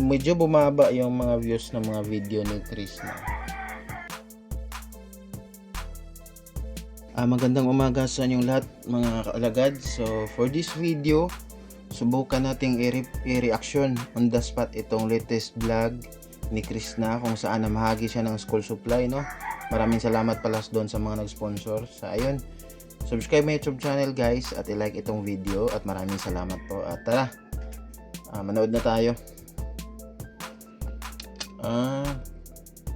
medyo bumaba yung mga views ng mga video ni Krishna. Magandang umaga sa inyong lahat mga kaalagad. So for this video, subukan nating i-reaction on the spot itong latest vlog ni Krishna kung saan namahagi siya ng school supply, no? Maraming salamat pala doon sa mga nag-sponsor. So ayun, subscribe my YouTube channel guys at i-like itong video at maraming salamat po. At tara, manood na tayo.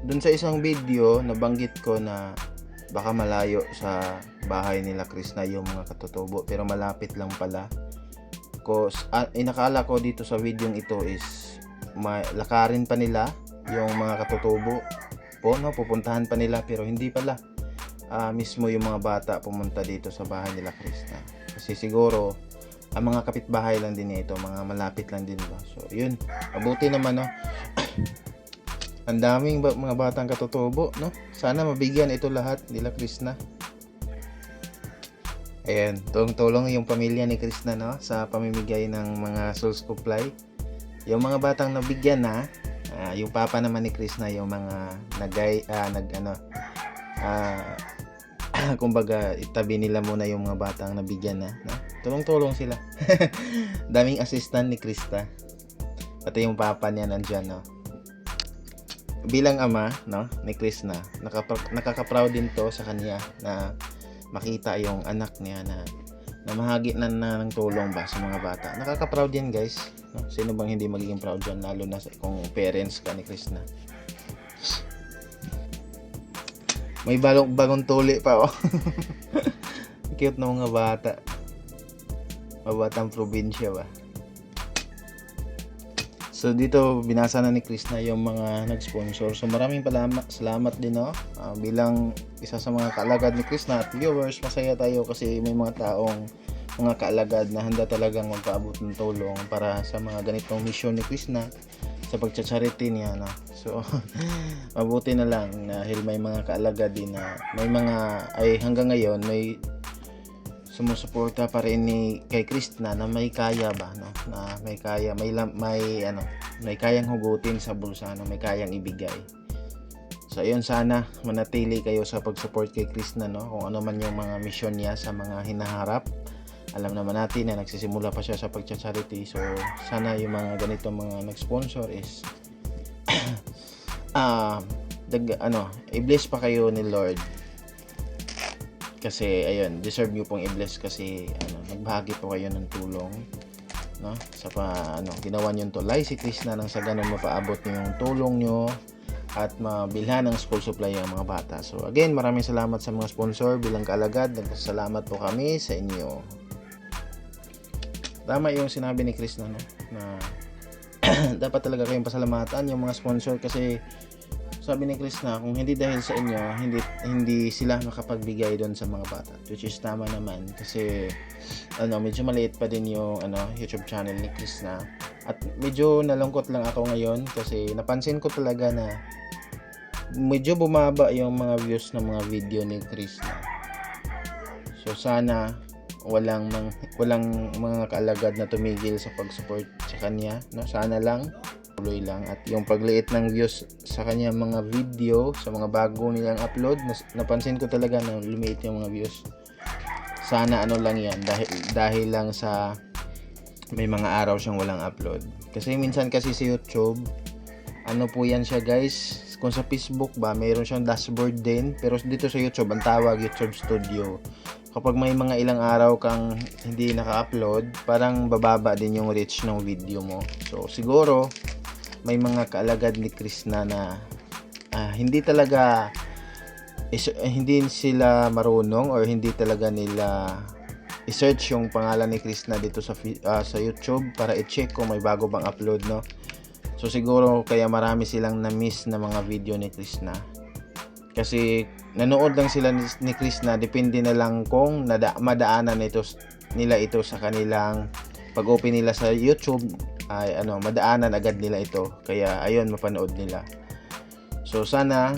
Doon sa isang video nabanggit ko na baka malayo sa bahay nila Krishna yung mga katutubo, pero malapit lang pala. Inakala ko dito sa video ito is lakarin pa nila yung mga katutubo po, no? Pupuntahan pa nila, pero hindi pala. Mismo yung mga bata pumunta dito sa bahay nila Krishna. Kasi siguro ang mga kapitbahay lang din ito, mga malapit lang din ba. So yun, mabuti naman, no? Ang daming mga batang katutubo, no? Sana mabigyan ito lahat nila Krishna. Ayan, tulong-tulong yung pamilya ni Krishna, no? Sa pamimigay ng mga school supply. Yung mga batang nabigyan na, yung papa naman ni Krishna, yung mga kumbaga itabi nila muna yung mga batang nabigyan na, no? Tulong-tulong sila. Daming assistant ni Krishna. Pati yung papa niya nandyan, no? Bilang ama, no, ni Krishna, nakaka-proud din to sa kanya na makita yung anak niya na mahagi na ng tulong ba sa mga bata. Nakaka-proud yan guys, no? Sino bang hindi magiging proud dyan, lalo na kung parents ka ni Krishna. May bagong tuli pa, oh. Cute na mga bata. Mabatang probinsya ba. So dito binasa na ni Krishna yung mga nag-sponsor. So maraming salamat din, no? Bilang isa sa mga kaalagad ni Krishna at viewers, masaya tayo kasi may mga taong mga kaalagad na handa talagang magpaabot ng tulong para sa mga ganitong mission ni Krishna sa pagcha-charity niya, no? So mabuti na lang dahil may mga kaalagad din na may mga hanggang ngayon may sumusuporta pa rin kay Krishna na may kaya ba, no? Na may kaya, may kayang hugutin sa bulsa, no? May kayang ibigay. So ayun, sana manatili kayo sa pag-support kay Krishna, no? Kung ano man yung mga mission niya sa mga hinaharap. Alam naman natin na nagsisimula pa siya sa pagcha-charity. So sana yung mga ganito mga nag-sponsor is i-bless pa kayo ni Lord. Kasi ayun, deserve niyo pong i-bless kasi nagbahagi po kayo ng tulong, no? Sa ginawa niyo tulay si Krishna nang sa ganun mapaabot niyo yung tulong niyo at mabilhan ng school supply ang mga bata. So again, maraming salamat sa mga sponsor. Bilang kaalagad, nagpasalamat po kami sa inyo. Tama yung sinabi ni Krishna, no? Na dapat talaga kayong pasalamatan yung mga sponsor kasi sabi ni Krishna, kung hindi dahil sa inyo, hindi sila makapagbigay doon sa mga bata. Which is tama naman kasi medyo maliit pa din yung YouTube channel ni Krishna. At medyo nalungkot lang ako ngayon kasi napansin ko talaga na medyo bumaba yung mga views ng mga video ni Krishna. So sana walang mga kaalagad na tumigil sa pag-support sa kanya, no? Sana lang tuloy lang at yung pagliit ng views sa kanya mga video sa mga bago nilang upload, napansin ko talaga na lumiit yung mga views. Sana lang yan dahil lang sa may mga araw siyang walang upload. Kasi minsan kasi sa YouTube po yan siya guys, kung sa Facebook ba mayroon siyang dashboard din, pero dito sa YouTube ang tawag YouTube Studio. Kapag may mga ilang araw kang hindi naka-upload, parang bababa din yung reach ng video mo. So siguro may mga kaalagad ni Krishna na hindi sila marunong or hindi talaga nila i-search yung pangalan ni Krishna dito sa YouTube para i-check kung may bago bang upload, no? So siguro kaya marami silang na-miss na mga video ni Krishna. Kasi nanood lang sila ni Krishna, depende na lang kung madaanan nila ito sa kanilang pag-open nila sa YouTube, madaanan agad nila ito. Kaya ayun, mapanood nila. So sana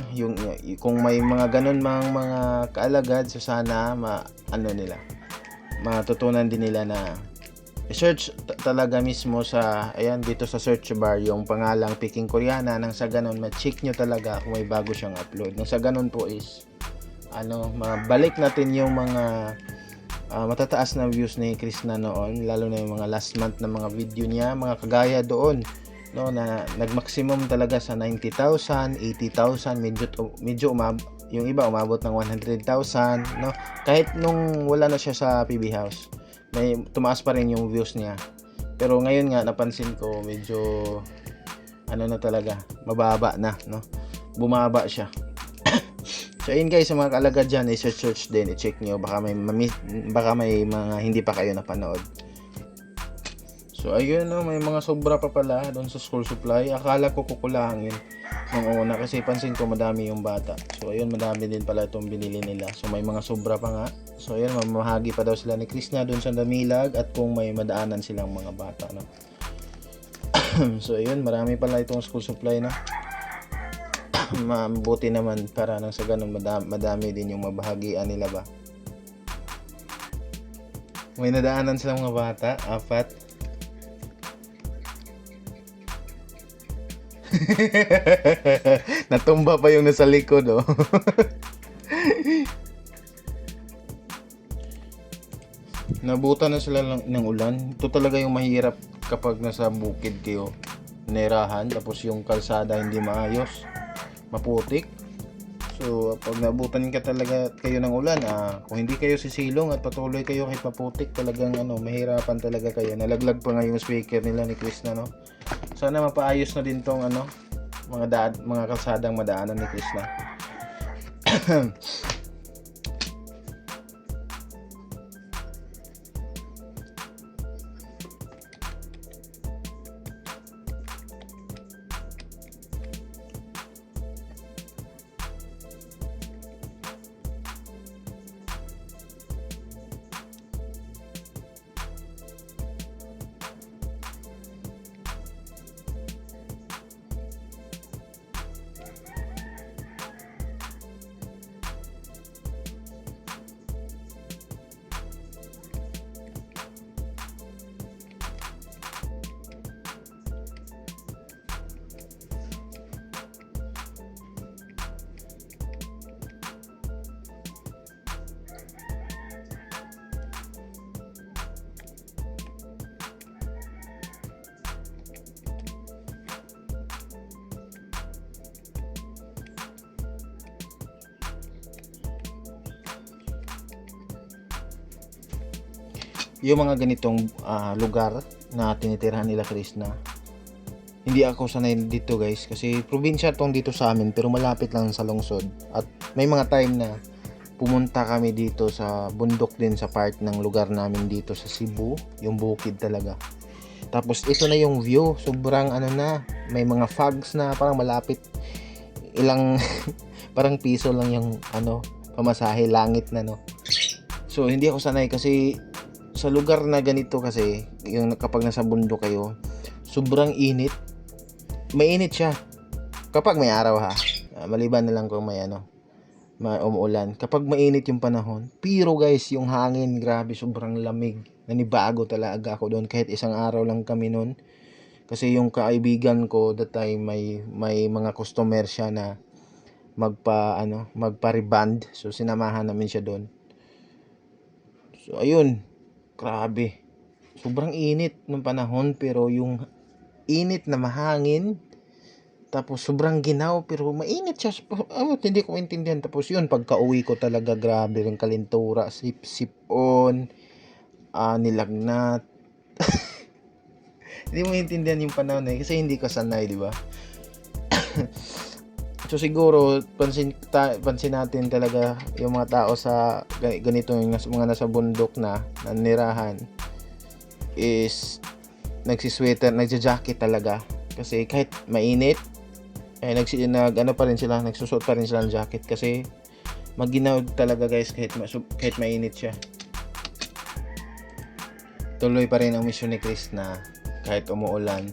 kung may mga ganun mga kaalagad, so sana matutunan din nila na i-search talaga mismo sa, ayan, dito sa search bar yung pangalang Peking Koreana. Nang sa ganun, ma-check nyo talaga kung may bago siyang upload. Nang sa ganun po is, mabalik natin yung mga matataas na views ni Chris na noon, lalo na yung mga last month na mga video niya, mga kagaya doon, no, na nag-maximum talaga sa 90,000, 80,000, medyo yung iba umabot ng 100,000, no, kahit nung wala na siya sa PB House, may tumaas pa rin yung views niya. Pero ngayon nga napansin ko medyo na talaga, mababa na, no, bumaba siya. So ayun guys, sa mga kaalaga dyan, i-search din, i-check nyo, baka may mga hindi pa kayo napanood. So ayun, no, may mga sobra pa pala doon sa school supply. Akala ko kukulangin nung una kasi pansin ko madami yung bata. So ayun, madami din pala itong binili nila. So may mga sobra pa nga. So ayun, mamahagi pa daw sila ni Chris na doon sa Damilag at kung may madaanan silang mga bata, no. So ayun, marami pala itong school supply, no. Mabuti naman para nang sa ganun madami din yung mabahagian nila ba. May nadaanan silang mga bata, 4. Natumba pa yung nasa likod, oh. Nabutan na sila ng ulan. Ito talaga yung mahirap kapag nasa bukid kayo, nerahan, tapos yung kalsada hindi maayos, maputik. So pag nabutan ka talaga kayo ng ulan, kung hindi kayo sisilong at patuloy kayo kahit maputik, talagang mahirapan talaga kayo. Nalaglag pa nga yung speaker nila ni Chris na, no. Sana mapaayos na din tong mga kalsadang madaanan ni Chris na. Yung mga ganitong lugar na tinitirahan nila Chris na, hindi ako sanay dito guys, kasi probinsya tong dito sa amin pero malapit lang sa lungsod. At may mga time na pumunta kami dito sa bundok din sa part ng lugar namin dito sa Cebu, yung bukid talaga. Tapos ito na yung view, sobrang na, may mga fogs na parang malapit, ilang parang piso lang yung pamasahe, langit na, no. So hindi ako sanay kasi sa lugar na ganito, kasi yung kapag nasa bundok kayo, sobrang init. Mainit siya kapag may araw, ha. Maliban na lang kung may umuulan. Kapag mainit yung panahon, pero guys, yung hangin, grabe, sobrang lamig. Nanibago talaga ako doon kahit isang araw lang kami noon. Kasi yung kaibigan ko that time, may mga customer siya na magpa-reband. So sinamahan namin siya doon. So ayun, grabe. Sobrang init ng panahon, pero yung init na mahangin, tapos sobrang ginaw pero mainit siya. Hindi ko maintindihan. Tapos yun, pagka-uwi ko talaga, grabe rin kalintura, sip-on, nilagnat. Hindi mo maintindihan yung panahon kasi hindi ka sanay, di ba? So siguro pansin natin talaga yung mga tao sa ganito, yung mga nasa bundok na nanirahan is nagsisweater, nagja-jacket talaga kasi kahit mainit pa rin sila, nagsusuot pa rin sila ng jacket kasi maginaw talaga guys kahit mainit siya. Tuloy pa rin ang mission ni Chris na kahit umuulan,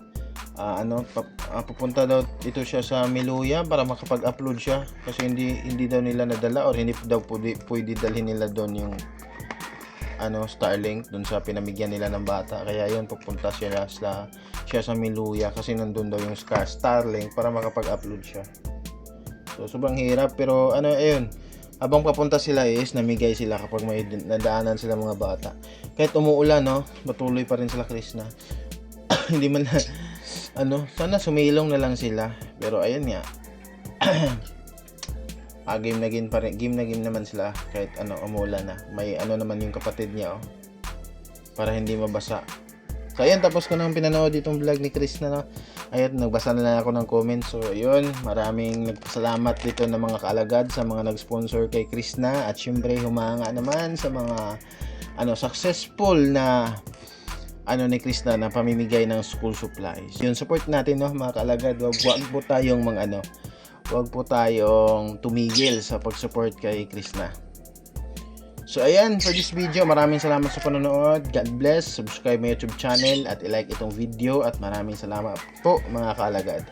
pupunta daw dito siya sa Miluya para makapag-upload siya kasi hindi daw nila nadala or hindi daw pwede dalhin nila doon yung Starlink dun sa pinamigyan nila ng bata. Kaya yun, pupunta siya sa Miluya kasi nandun daw yung Starlink para makapag-upload siya. So sobrang hirap, pero ayun, habang papunta sila is namigay sila kapag may nadaanan sila mga bata. Kahit umuulan, no, patuloy pa rin sila, Krishna. Hindi man sana sumilong na lang sila. Pero ayun nga. Game na game naman sila kahit umulan na. May naman yung kapatid niya, para hindi mabasa. So ayan, tapos ko nang pinanood itong vlog ni Krishna, no. Ayun, nagbasa na lang ako ng comments. So ayun, maraming nagpasalamat dito ng mga kaalagad sa mga nag-sponsor kay Krishna, at syempre humanga naman sa mga successful na ni Krishna na pamimigay ng school supplies. Yun, support natin, no, mga kaalagad. Wag po tayong tumigil sa pag-support kay Krishna. So ayan, for this video, maraming salamat sa panonood. God bless. Subscribe my YouTube channel at i-like itong video, at maraming salamat po, mga kaalagad.